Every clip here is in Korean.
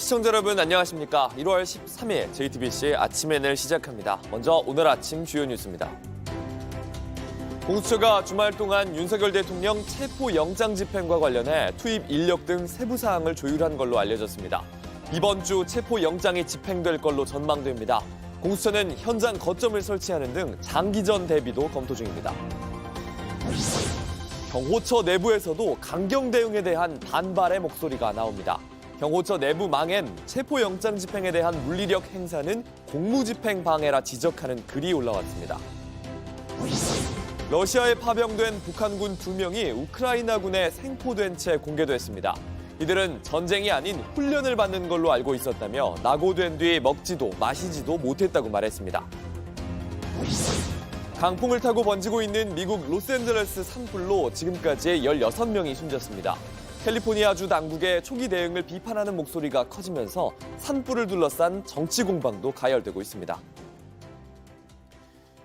시청자 여러분 안녕하십니까. 1월 13일 JTBC 아침엔을 시작합니다. 먼저 오늘 아침 주요 뉴스입니다. 공수처가 주말 동안 윤석열 대통령 체포영장 집행과 관련해 투입 인력 등 세부 사항을 조율한 걸로 알려졌습니다. 이번 주 체포영장이 집행될 걸로 전망됩니다. 공수처는 현장 거점을 설치하는 등 장기전 대비도 검토 중입니다. 경호처 내부에서도 강경 대응에 대한 반발의 목소리가 나옵니다. 경호처 내부망엔 체포영장 집행에 대한 물리력 행사는 공무집행 방해라 지적하는 글이 올라왔습니다. 러시아에 파병된 북한군 2명이 우크라이나군에 생포된 채 공개됐습니다. 이들은 전쟁이 아닌 훈련을 받는 걸로 알고 있었다며 낙오된 뒤 먹지도 마시지도 못했다고 말했습니다. 강풍을 타고 번지고 있는 미국 로스앤젤레스 산불로 지금까지 16명이 숨졌습니다. 캘리포니아주 당국의 초기 대응을 비판하는 목소리가 커지면서 산불을 둘러싼 정치 공방도 가열되고 있습니다.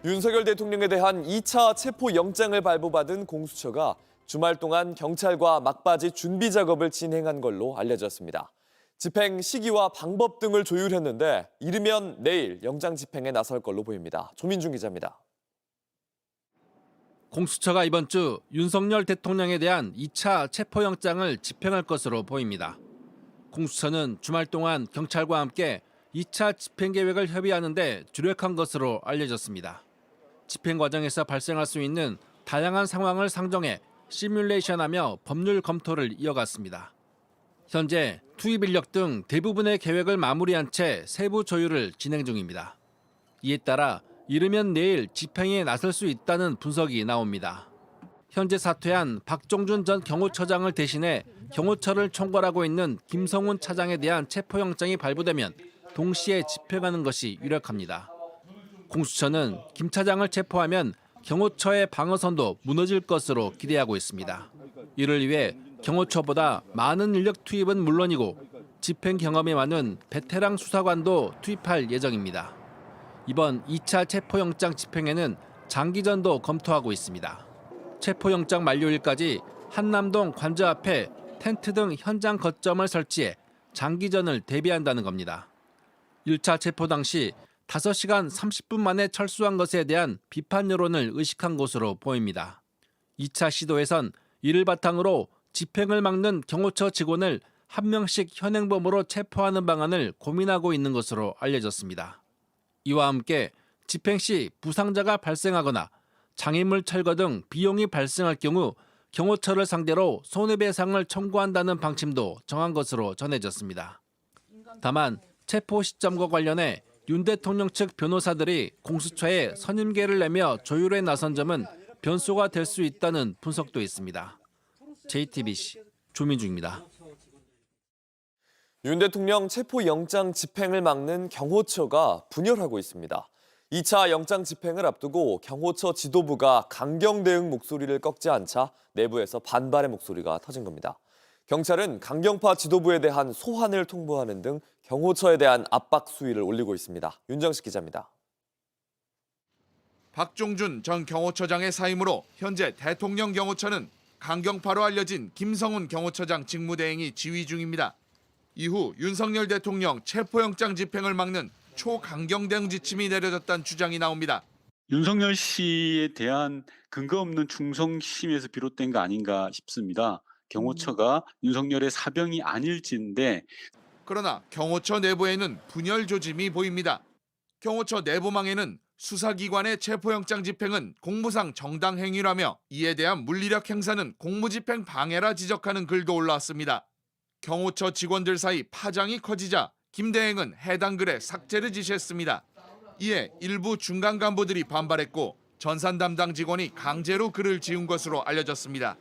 윤석열 대통령에 대한 2차 체포영장을 발부받은 공수처가 주말 동안 경찰과 막바지 준비 작업을 진행한 걸로 알려졌습니다. 집행 시기와 방법 등을 조율했는데 이르면 내일 영장 집행에 나설 걸로 보입니다. 조민중 기자입니다. 공수처가 이번 주 윤석열 대통령에 대한 2차 체포영장을 집행할 것으로 보입니다. 공수처는 주말 동안 경찰과 함께 2차 집행 계획을 협의하는 데 주력한 것으로 알려졌습니다. 집행 과정에서 발생할 수 있는 다양한 상황을 상정해 시뮬레이션하며 법률 검토를 이어갔습니다. 현재 투입 인력 등 대부분의 계획을 마무리한 채 세부 조율을 진행 중입니다. 이에 따라 이르면 내일 집행에 나설 수 있다는 분석이 나옵니다. 현재 사퇴한 박종준 전 경호처장을 대신해 경호처를 총괄하고 있는 김성훈 차장에 대한 체포영장이 발부되면 동시에 집행하는 것이 유력합니다. 공수처는 김 차장을 체포하면 경호처의 방어선도 무너질 것으로 기대하고 있습니다. 이를 위해 경호처보다 많은 인력 투입은 물론이고 집행 경험이 많은 베테랑 수사관도 투입할 예정입니다. 이번 2차 체포영장 집행에는 장기전도 검토하고 있습니다. 체포영장 만료일까지 한남동 관저 앞에 텐트 등 현장 거점을 설치해 장기전을 대비한다는 겁니다. 1차 체포 당시 5시간 30분 만에 철수한 것에 대한 비판 여론을 의식한 것으로 보입니다. 2차 시도에선 이를 바탕으로 집행을 막는 경호처 직원을 한 명씩 현행범으로 체포하는 방안을 고민하고 있는 것으로 알려졌습니다. 이와 함께 집행 시 부상자가 발생하거나 장애물 철거 등 비용이 발생할 경우 경호처를 상대로 손해배상을 청구한다는 방침도 정한 것으로 전해졌습니다. 다만 체포 시점과 관련해 윤 대통령 측 변호사들이 공수처에 선임계를 내며 조율에 나선 점은 변수가 될 수 있다는 분석도 있습니다. JTBC 조민중입니다. 윤 대통령 체포영장 집행을 막는 경호처가 분열하고 있습니다. 2차 영장 집행을 앞두고 경호처 지도부가 강경 대응 목소리를 꺾지 않자 내부에서 반발의 목소리가 터진 겁니다. 경찰은 강경파 지도부에 대한 소환을 통보하는 등 경호처에 대한 압박 수위를 올리고 있습니다. 윤정식 기자입니다. 박종준 전 경호처장의 사임으로 현재 대통령 경호처는 강경파로 알려진 김성훈 경호처장 직무대행이 지휘 중입니다. 이후 윤석열 대통령 체포영장 집행을 막는 초강경 대응 지침이 내려졌다는 주장이 나옵니다. 윤석열 씨에 대한 근거 없는 충성심에서 비롯된 거 아닌가 싶습니다. 경호처가 윤석열의 사병이 아닐진데. 그러나 경호처 내부에는 분열 조짐이 보입니다. 경호처 내부망에는 수사기관의 체포영장 집행은 공무상 정당 행위라며 이에 대한 물리력 행사는 공무집행 방해라 지적하는 글도 올라왔습니다. 경호처 직원들 사이 파장이 커지자 김 대행은 해당 글에 삭제를 지시했습니다. 이에 일부 중간 간부들이 반발했고 전산 담당 직원이 강제로 글을 지운 것으로 알려졌습니다.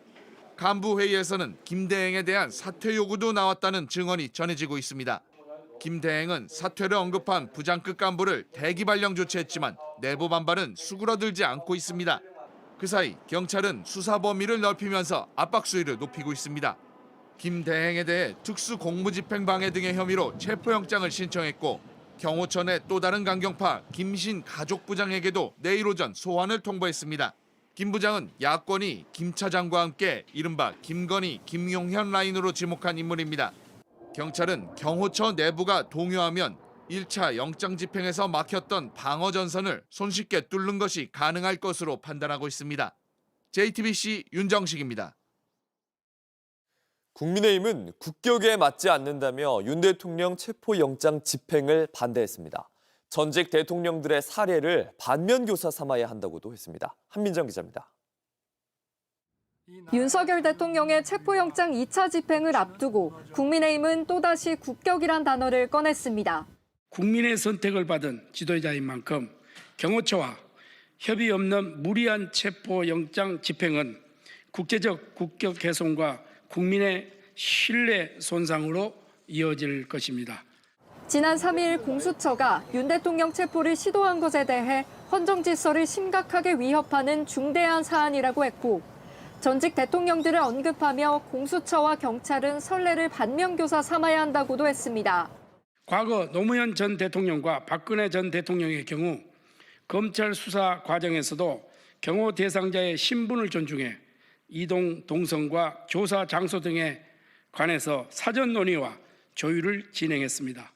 간부 회의에서는 김 대행에 대한 사퇴 요구도 나왔다는 증언이 전해지고 있습니다. 김 대행은 사퇴를 언급한 부장급 간부를 대기 발령 조치했지만 내부 반발은 수그러들지 않고 있습니다. 그 사이 경찰은 수사 범위를 넓히면서 압박 수위를 높이고 있습니다. 김 대행에 대해 특수 공무집행 방해 등의 혐의로 체포영장을 신청했고 경호처 내 또 다른 강경파 김신 가족부장에게도 내일 오전 소환을 통보했습니다. 김 부장은 야권이 김 차장과 함께 이른바 김건희, 김용현 라인으로 지목한 인물입니다. 경찰은 경호처 내부가 동요하면 1차 영장 집행에서 막혔던 방어 전선을 손쉽게 뚫는 것이 가능할 것으로 판단하고 있습니다. JTBC 윤정식입니다. 국민의힘은 국격에 맞지 않는다며 윤 대통령 체포영장 집행을 반대했습니다. 전직 대통령들의 사례를 반면교사 삼아야 한다고도 했습니다. 한민정 기자입니다. 윤석열 대통령의 체포영장 2차 집행을 앞두고 국민의힘은 또다시 국격이란 단어를 꺼냈습니다. 국민의 선택을 받은 지도자인 만큼 경호처와 협의 없는 무리한 체포영장 집행은 국제적 국격 훼손과 국민의 신뢰 손상으로 이어질 것입니다. 지난 3일 공수처가 윤 대통령 체포를 시도한 것에 대해 헌정 질서를 심각하게 위협하는 중대한 사안이라고 했고 전직 대통령들을 언급하며 공수처와 경찰은 선례를 반면교사 삼아야 한다고도 했습니다. 과거 노무현 전 대통령과 박근혜 전 대통령의 경우 검찰 수사 과정에서도 경호 대상자의 신분을 존중해 이동 동선과 조사 장소 등에 관해서 사전 논의와 조율을 진행했습니다.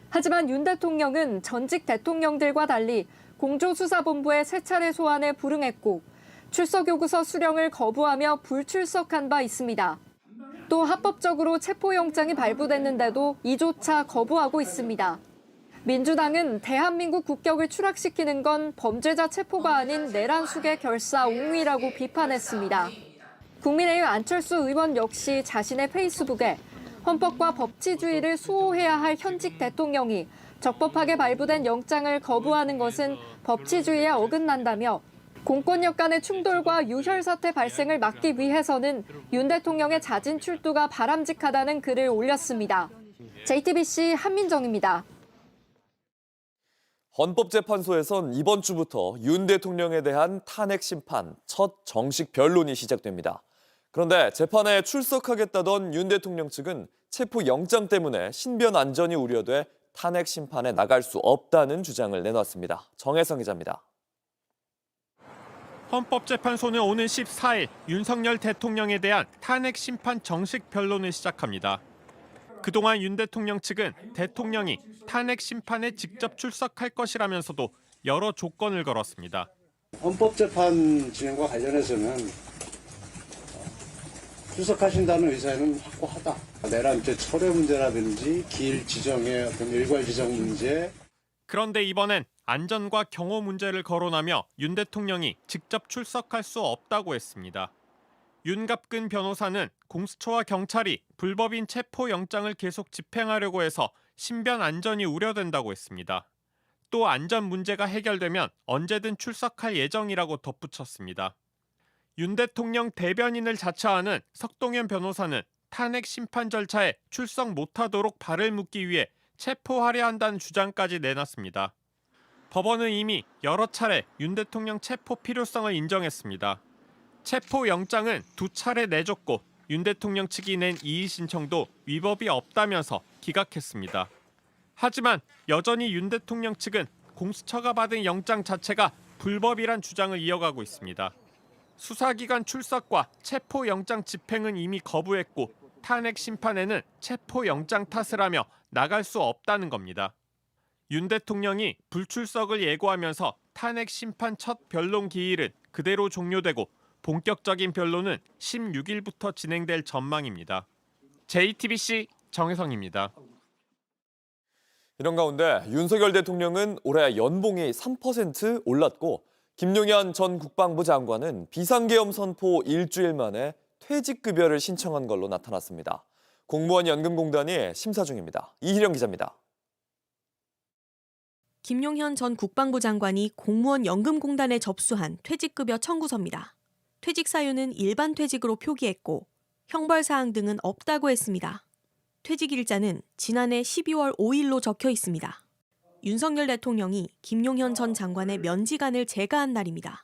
하지만 윤 대통령은 전직 대통령들과 달리 공조수사본부의 세 차례 소환에 불응했고 출석 요구서 수령을 거부하며 불출석한 바 있습니다. 또 합법적으로 체포영장이 발부됐는데도 이조차 거부하고 있습니다. 민주당은 대한민국 국격을 추락시키는 건 범죄자 체포가 아닌 내란숙의 결사옹위라고 비판했습니다. 국민의힘 안철수 의원 역시 자신의 페이스북에 헌법과 법치주의를 수호해야 할 현직 대통령이 적법하게 발부된 영장을 거부하는 것은 법치주의에 어긋난다며 공권력 간의 충돌과 유혈 사태 발생을 막기 위해서는 윤 대통령의 자진 출두가 바람직하다는 글을 올렸습니다. JTBC 한민정입니다. 헌법재판소에선 이번 주부터 윤 대통령에 대한 탄핵 심판 첫 정식 변론이 시작됩니다. 그런데 재판에 출석하겠다던 윤 대통령 측은 체포영장 때문에 신변 안전이 우려돼 탄핵 심판에 나갈 수 없다는 주장을 내놨습니다. 정혜성 기자입니다. 헌법재판소는 오는 14일 윤석열 대통령에 대한 탄핵 심판 정식 변론을 시작합니다. 그동안 윤 대통령 측은 대통령이 탄핵 심판에 직접 출석할 것이라면서도 여러 조건을 걸었습니다. 헌법재판 진행과 관련해서는 출석하신다는 의사는 확고하다. 내란죄 철회 문제라든지 기일 지정의 어떤 일괄 지정 문제. 그런데 이번엔 안전과 경호 문제를 거론하며 윤 대통령이 직접 출석할 수 없다고 했습니다. 윤갑근 변호사는 공수처와 경찰이 불법인 체포영장을 계속 집행하려고 해서 신변 안전이 우려된다고 했습니다. 또 안전 문제가 해결되면 언제든 출석할 예정이라고 덧붙였습니다. 윤 대통령 대변인을 자처하는 석동현 변호사는 탄핵 심판 절차에 출석 못하도록 발을 묶기 위해 체포하려 한다는 주장까지 내놨습니다. 법원은 이미 여러 차례 윤 대통령 체포 필요성을 인정했습니다. 체포영장은 2차례 내줬고 윤 대통령 측이 낸 이의 신청도 위법이 없다면서 기각했습니다. 하지만 여전히 윤 대통령 측은 공수처가 받은 영장 자체가 불법이란 주장을 이어가고 있습니다. 수사기관 출석과 체포영장 집행은 이미 거부했고 탄핵 심판에는 체포영장 탓을 하며 나갈 수 없다는 겁니다. 윤 대통령이 불출석을 예고하면서 탄핵 심판 첫 변론 기일은 그대로 종료되고 본격적인 변론은 16일부터 진행될 전망입니다. JTBC 정혜성입니다. 이런 가운데 윤석열 대통령은 올해 연봉이 3% 올랐고 김용현 전 국방부 장관은 비상계엄 선포 일주일 만에 퇴직급여를 신청한 걸로 나타났습니다. 공무원 연금공단이 심사 중입니다. 이희령 기자입니다. 김용현 전 국방부 장관이 공무원 연금공단에 접수한 퇴직급여 청구서입니다. 퇴직 사유는 일반 퇴직으로 표기했고 형벌사항 등은 없다고 했습니다. 퇴직 일자는 지난해 12월 5일로 적혀 있습니다. 윤석열 대통령이 김용현 전 장관의 면직안을 제거한 날입니다.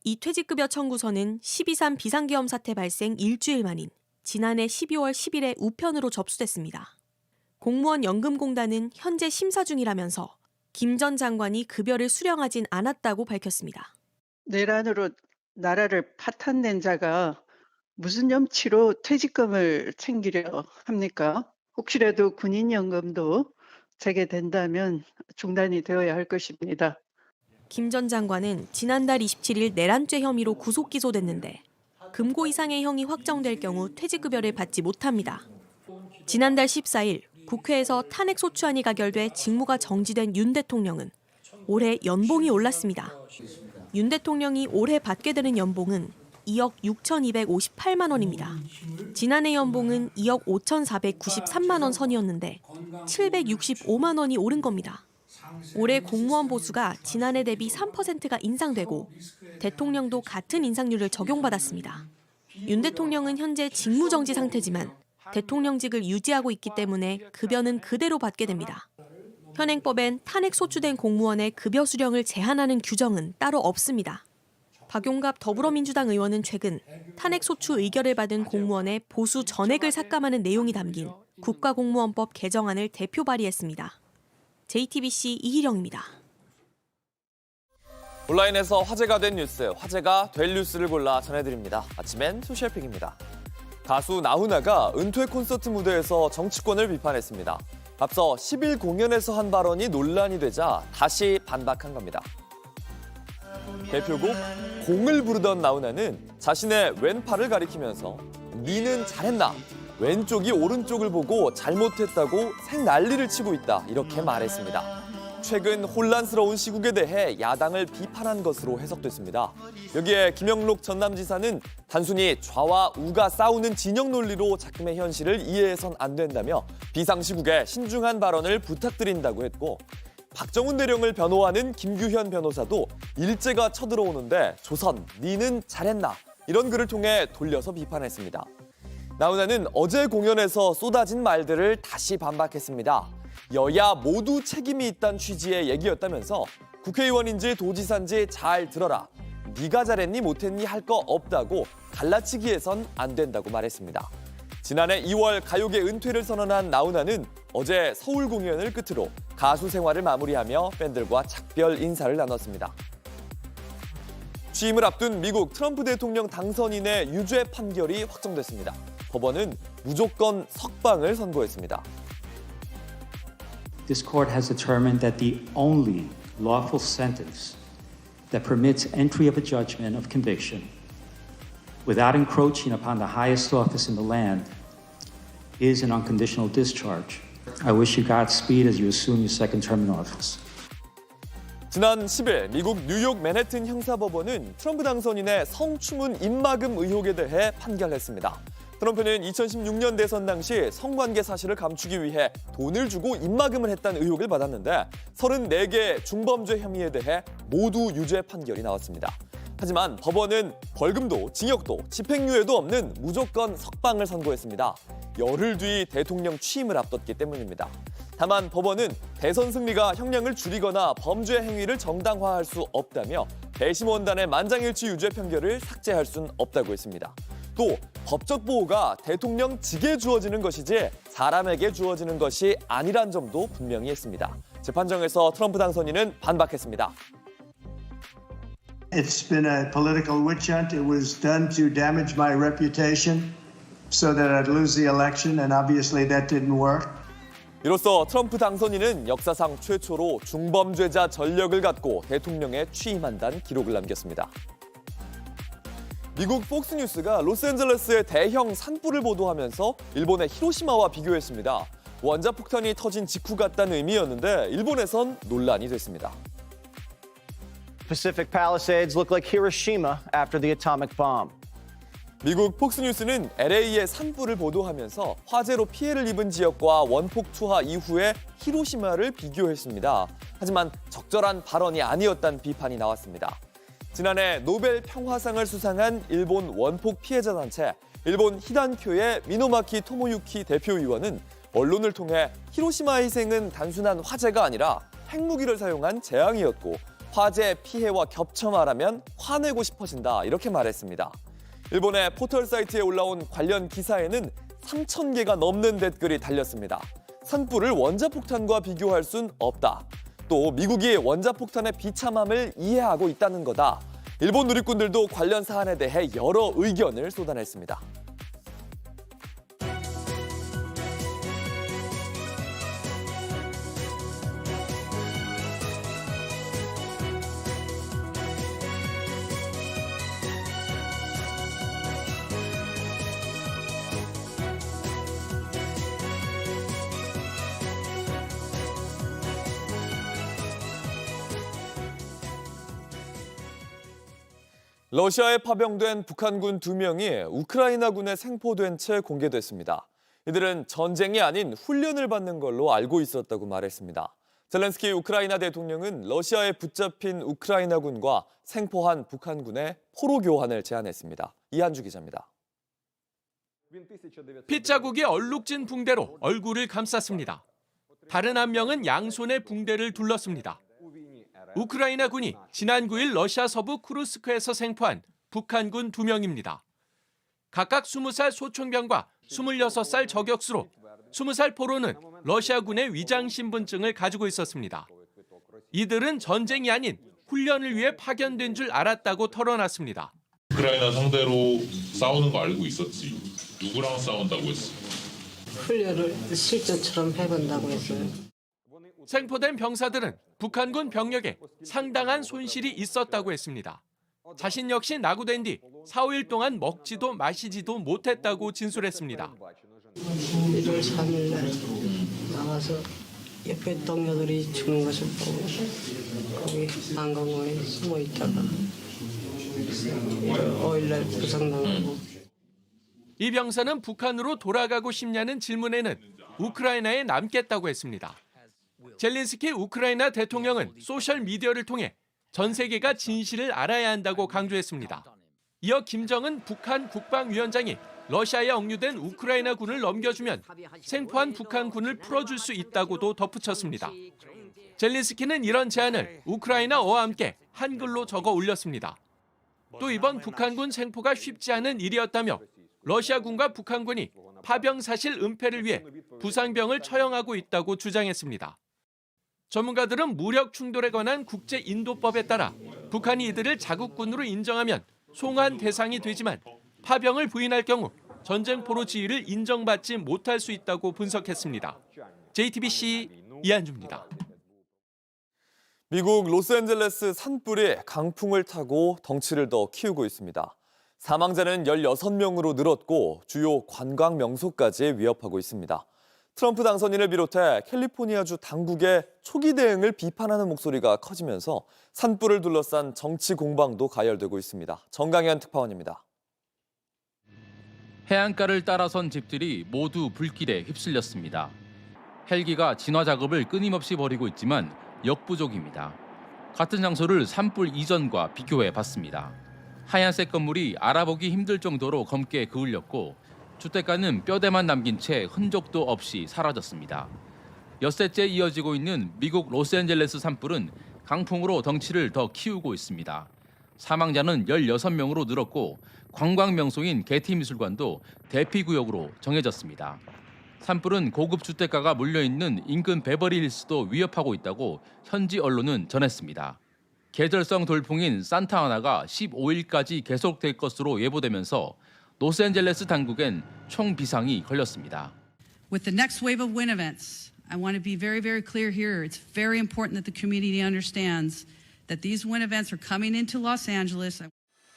이 퇴직급여 청구서는 12.3 비상계엄 사태 발생 일주일 만인 지난해 12월 10일에 우편으로 접수됐습니다. 공무원 연금공단은 현재 심사 중이라면서 김 전 장관이 급여를 수령하진 않았다고 밝혔습니다. 내란으로 나라를 파탄낸 자가 무슨 염치로 퇴직금을 챙기려 합니까? 혹시라도 군인연금도 재개된다면 중단이 되어야 할 것입니다. 김 전 장관은 지난달 27일 내란죄 혐의로 구속 기소됐는데 금고 이상의 형이 확정될 경우 퇴직급여를 받지 못합니다. 지난달 14일 국회에서 탄핵 소추안이 가결돼 직무가 정지된 윤 대통령은 올해 연봉이 올랐습니다. 윤 대통령이 올해 받게 되는 연봉은 2억 6,258만 원입니다. 지난해 연봉은 2억 5,493만 원 선이었는데 765만 원이 오른 겁니다. 올해 공무원 보수가 지난해 대비 3%가 인상되고 대통령도 같은 인상률을 적용받았습니다. 윤 대통령은 현재 직무정지 상태지만 대통령직을 유지하고 있기 때문에 급여는 그대로 받게 됩니다. 현행법엔 탄핵 소추된 공무원의 급여 수령을 제한하는 규정은 따로 없습니다. 박용갑 더불어민주당 의원은 최근 탄핵 소추 의결을 받은 공무원의 보수 전액을 삭감하는 내용이 담긴 국가공무원법 개정안을 대표 발의했습니다. JTBC 이희령입니다. 온라인에서 화제가 된 뉴스, 화제가 될 뉴스를 골라 전해드립니다. 아침엔 소셜픽입니다. 가수 나훈아가 은퇴 콘서트 무대에서 정치권을 비판했습니다. 앞서 10일 공연에서 한 발언이 논란이 되자 다시 반박한 겁니다. 대표곡 공을 부르던 나훈아는 자신의 왼팔을 가리키면서 니는 잘했나? 왼쪽이 오른쪽을 보고 잘못했다고 생난리를 치고 있다. 이렇게 말했습니다. 최근 혼란스러운 시국에 대해 야당을 비판한 것으로 해석됐습니다. 여기에 김영록 전남지사는 단순히 좌와 우가 싸우는 진영 논리로 작금의 현실을 이해해선 안 된다며 비상시국에 신중한 발언을 부탁드린다고 했고, 박정훈 대령을 변호하는 김규현 변호사도 일제가 쳐들어오는데 조선, 니는 잘했나? 이런 글을 통해 돌려서 비판했습니다. 나훈아는 어제 공연에서 쏟아진 말들을 다시 반박했습니다. 여야 모두 책임이 있다는 취지의 얘기였다면서 국회의원인지 도지사인지 잘 들어라. 네가 잘했니 못했니 할 거 없다고 갈라치기해선 안 된다고 말했습니다. 지난해 2월 가요계 은퇴를 선언한 나훈아는 어제 서울 공연을 끝으로 가수 생활을 마무리하며 팬들과 작별 인사를 나눴습니다. 취임을 앞둔 미국 트럼프 대통령 당선인의 유죄 판결이 확정됐습니다. 법원은 무조건 석방을 선고했습니다. This court has determined that the only lawful sentence that permits entry of a judgment of conviction without encroaching upon the highest office in the land is an unconditional discharge. I wish you Godspeed as you assume your second term in office. 지난 10일 미국 뉴욕 맨해튼 형사법원은 트럼프 당선인의 성추문 입막음 의혹에 대해 판결했습니다. 트럼프는 2016년 대선 당시 성관계 사실을 감추기 위해 돈을 주고 입막음을 했다는 의혹을 받았는데 34개 중범죄 혐의에 대해 모두 유죄 판결이 나왔습니다. 하지만 법원은 벌금도 징역도 집행유예도 없는 무조건 석방을 선고했습니다. 열흘 뒤 대통령 취임을 앞뒀기 때문입니다. 다만 법원은 대선 승리가 형량을 줄이거나 범죄 행위를 정당화할 수 없다며 배심원단의 만장일치 유죄 판결을 삭제할 수는 없다고 했습니다. 또 법적 보호가 대통령직에 주어지는 것이지 사람에게 주어지는 것이 아니란 점도 분명히 했습니다. 재판정에서 트럼프 당선인은 반박했습니다. It's been a political witch hunt. It was done to damage my reputation so that I'd lose the election, and obviously that didn't work. 이로써 트럼프 당선인은 역사상 최초로 중범죄자 전력을 갖고 대통령에 취임한다는 기록을 남겼습니다. 미국 폭스뉴스가 로스앤젤레스의 대형 산불을 보도하면서 일본의 히로시마와 비교했습니다. 원자폭탄이 터진 직후 같다는 의미였는데 일본에선 논란이 됐습니다. Pacific Palisades look like Hiroshima after the atomic bomb. 미국 폭스뉴스는 LA의 산불을 보도하면서 화재로 피해를 입은 지역과 원폭 투하 이후에 히로시마를 비교했습니다. 하지만 적절한 발언이 아니었다는 비판이 나왔습니다. 지난해 노벨 평화상을 수상한 일본 원폭 피해자 단체 일본 히단쿄의 미노마키 토모유키 대표위원은 언론을 통해 히로시마 희생은 단순한 화재가 아니라 핵무기를 사용한 재앙이었고 화재 피해와 겹쳐 말하면 화내고 싶어진다 이렇게 말했습니다. 일본의 포털 사이트에 올라온 관련 기사에는 3,000개가 넘는 댓글이 달렸습니다. 산불을 원자폭탄과 비교할 순 없다. 또 미국이 원자폭탄의 비참함을 이해하고 있다는 거다. 일본 누리꾼들도 관련 사안에 대해 여러 의견을 쏟아냈습니다. 러시아에 파병된 북한군 2명이 우크라이나군에 생포된 채 공개됐습니다. 이들은 전쟁이 아닌 훈련을 받는 걸로 알고 있었다고 말했습니다. 젤렌스키 우크라이나 대통령은 러시아에 붙잡힌 우크라이나군과 생포한 북한군의 포로 교환을 제안했습니다. 이한주 기자입니다. 핏자국이 얼룩진 붕대로 얼굴을 감쌌습니다. 다른 한 명은 양손에 붕대를 둘렀습니다. 우크라이나군이 지난 9일 러시아 서부 쿠르스크에서 생포한 북한군 2명입니다. 각각 20살 소총병과 26살 저격수로 20살 포로는 러시아군의 위장 신분증을 가지고 있었습니다. 이들은 전쟁이 아닌 훈련을 위해 파견된 줄 알았다고 털어놨습니다. 우크라이나 상대로 싸우는 거 알고 있었지. 누구랑 싸운다고 했어? 훈련을 실전처럼 해본다고 했어요. 생포된 병사들은 북한군 병력에 상당한 손실이 있었다고 했습니다. 자신 역시 낙오된 뒤 4, 5일 동안 먹지도 마시지도 못했다고 진술했습니다. 1월 3일 날 나와서 옆에 동료들이 죽는 것을 보고 거기 한강공원에 숨어 있다가 1월 5일 날 부상당하고. 이 병사는 북한으로 돌아가고 싶냐는 질문에는 우크라이나에 남겠다고 했습니다. 젤렌스키 우크라이나 대통령은 소셜미디어를 통해 전 세계가 진실을 알아야 한다고 강조했습니다. 이어 김정은 북한 국방위원장이 러시아에 억류된 우크라이나 군을 넘겨주면 생포한 북한 군을 풀어줄 수 있다고도 덧붙였습니다. 젤렌스키는 이런 제안을 우크라이나어와 함께 한글로 적어 올렸습니다. 또 이번 북한군 생포가 쉽지 않은 일이었다며 러시아군과 북한군이 파병 사실 은폐를 위해 부상병을 처형하고 있다고 주장했습니다. 전문가들은 무력 충돌에 관한 국제인도법에 따라 북한이 이들을 자국군으로 인정하면 송환 대상이 되지만 파병을 부인할 경우 전쟁포로 지위를 인정받지 못할 수 있다고 분석했습니다. JTBC 이한주입니다. 미국 로스앤젤레스 산불이 강풍을 타고 덩치를 더 키우고 있습니다. 사망자는 16명으로 늘었고 주요 관광 명소까지 위협하고 있습니다. 트럼프 당선인을 비롯해 캘리포니아주 당국의 초기 대응을 비판하는 목소리가 커지면서 산불을 둘러싼 정치 공방도 가열되고 있습니다. 정강현 특파원입니다. 해안가를 따라선 집들이 모두 불길에 휩쓸렸습니다. 헬기가 진화 작업을 끊임없이 벌이고 있지만 역부족입니다. 같은 장소를 산불 이전과 비교해 봤습니다. 하얀색 건물이 알아보기 힘들 정도로 검게 그을렸고 주택가는 뼈대만 남긴 채 흔적도 없이 사라졌습니다. 엿새째 이어지고 있는 미국 로스앤젤레스 산불은 강풍으로 덩치를 더 키우고 있습니다. 사망자는 16명으로 늘었고 관광 명소인 게티 미술관도 대피구역으로 정해졌습니다. 산불은 고급 주택가가 몰려있는 인근 베버리힐스도 위협하고 있다고 현지 언론은 전했습니다. 계절성 돌풍인 산타아나가 15일까지 계속될 것으로 예보되면서 로스앤젤레스 당국엔 총 비상이 걸렸습니다. With the next wave of wind events, I want to be very, very clear here. It's very important that the community understands that these wind events are coming into Los Angeles.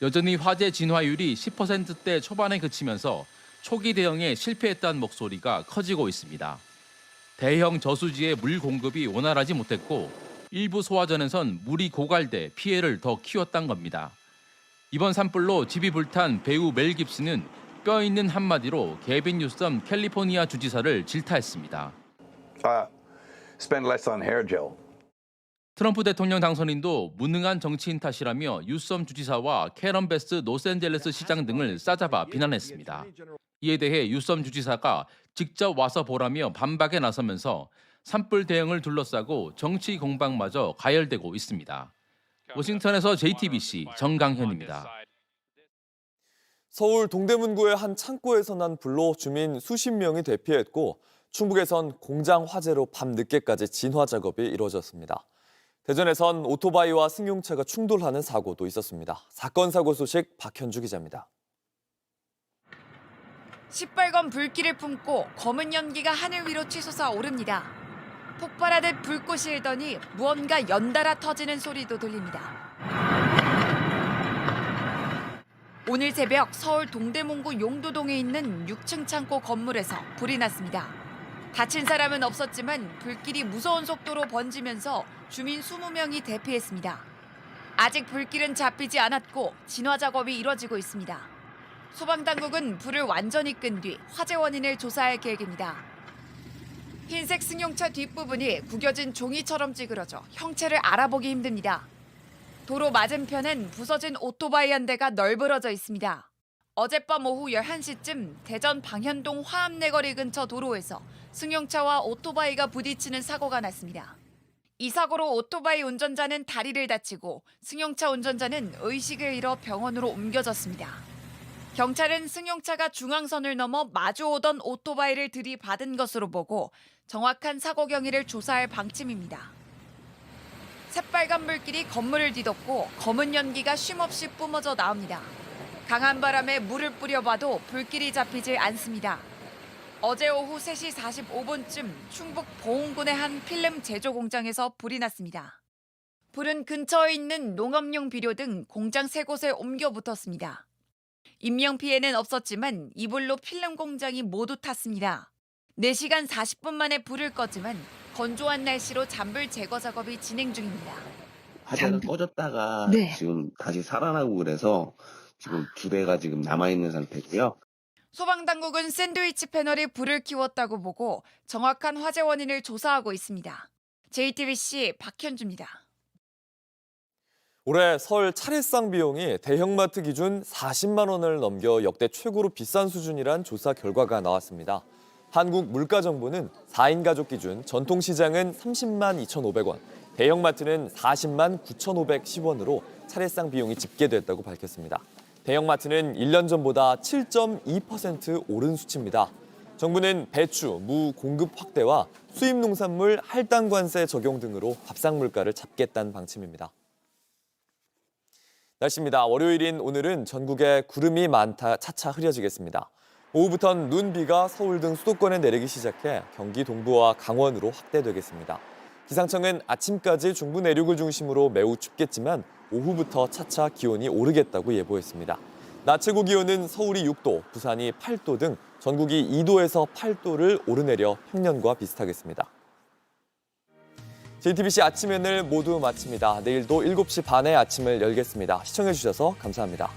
여전히 화재 진화율이 10%대 초반에 그치면서 초기 대응에 실패했다는 목소리가 커지고 있습니다. 대형 저수지의 물 공급이 원활하지 못했고 일부 소화전에선 물이 고갈돼 피해를 더 키웠단 겁니다. 이번 산불로 집이 불탄 배우 멜 깁슨은 뼈 있는 한마디로 게빈 뉴섬 캘리포니아 주지사를 질타했습니다. Spend less on hair gel. 트럼프 대통령 당선인도 무능한 정치인 탓이라며 뉴섬 주지사와 캐런 베스 로스앤젤레스 시장 등을 싸잡아 비난했습니다. 이에 대해 뉴섬 주지사가 직접 와서 보라며 반박에 나서면서 산불 대응을 둘러싸고 정치 공방마저 가열되고 있습니다. 워싱턴에서 JTBC 정강현입니다. 서울 동대문구의 한 창고에서 난 불로 주민 수십 명이 대피했고 충북에선 공장 화재로 밤늦게까지 진화 작업이 이루어졌습니다. 대전에선 오토바이와 승용차가 충돌하는 사고도 있었습니다. 사건 사고 소식 박현주 기자입니다. 시뻘건 불길을 품고 검은 연기가 하늘 위로 치솟아 오릅니다. 폭발하듯 불꽃이 일더니 무언가 연달아 터지는 소리도 들립니다. 오늘 새벽 서울 동대문구 용도동에 있는 6층 창고 건물에서 불이 났습니다. 다친 사람은 없었지만 불길이 무서운 속도로 번지면서 주민 20명이 대피했습니다. 아직 불길은 잡히지 않았고 진화 작업이 이뤄지고 있습니다. 소방당국은 불을 완전히 끈 뒤 화재 원인을 조사할 계획입니다. 흰색 승용차 뒷부분이 구겨진 종이처럼 찌그러져 형체를 알아보기 힘듭니다. 도로 맞은편엔 부서진 오토바이 한 대가 널브러져 있습니다. 어젯밤 오후 11시쯤 대전 방현동 화암내거리 근처 도로에서 승용차와 오토바이가 부딪히는 사고가 났습니다. 이 사고로 오토바이 운전자는 다리를 다치고 승용차 운전자는 의식을 잃어 병원으로 옮겨졌습니다. 경찰은 승용차가 중앙선을 넘어 마주오던 오토바이를 들이받은 것으로 보고 정확한 사고 경위를 조사할 방침입니다. 새빨간 불길이 건물을 뒤덮고 검은 연기가 쉼없이 뿜어져 나옵니다. 강한 바람에 물을 뿌려봐도 불길이 잡히질 않습니다. 어제 오후 3시 45분쯤 충북 보은군의 한 필름 제조 공장에서 불이 났습니다. 불은 근처에 있는 농업용 비료 등 공장 3곳에 옮겨 붙었습니다. 인명피해는 없었지만 이 불로 필름 공장이 모두 탔습니다. 4시간 40분 만에 불을 껐지만 건조한 날씨로 잔불 제거 작업이 진행 중입니다. 화재가 꺼졌다가 지금 다시 살아나고 그래서 지금 2대가 지금 남아있는 상태고요. 소방당국은 샌드위치 패널이 불을 키웠다고 보고 정확한 화재 원인을 조사하고 있습니다. JTBC 박현주입니다. 올해 설 차례상 비용이 대형마트 기준 40만 원을 넘겨 역대 최고로 비싼 수준이란 조사 결과가 나왔습니다. 한국물가정보는 4인 가족 기준 전통시장은 30만 2,500원, 대형마트는 40만 9,510원으로 차례상 비용이 집계됐다고 밝혔습니다. 대형마트는 1년 전보다 7.2% 오른 수치입니다. 정부는 배추, 무 공급 확대와 수입 농산물 할당 관세 적용 등으로 밥상 물가를 잡겠다는 방침입니다. 날씨입니다. 월요일인 오늘은 전국에 구름이 많다 차차 흐려지겠습니다. 오후부턴 눈, 비가 서울 등 수도권에 내리기 시작해 경기 동부와 강원으로 확대되겠습니다. 기상청은 아침까지 중부 내륙을 중심으로 매우 춥겠지만 오후부터 차차 기온이 오르겠다고 예보했습니다. 낮 최고 기온은 서울이 6도, 부산이 8도 등 전국이 2도에서 8도를 오르내려 평년과 비슷하겠습니다. JTBC 아침 연을 모두 마칩니다. 내일도 7시 반에 아침을 열겠습니다. 시청해주셔서 감사합니다.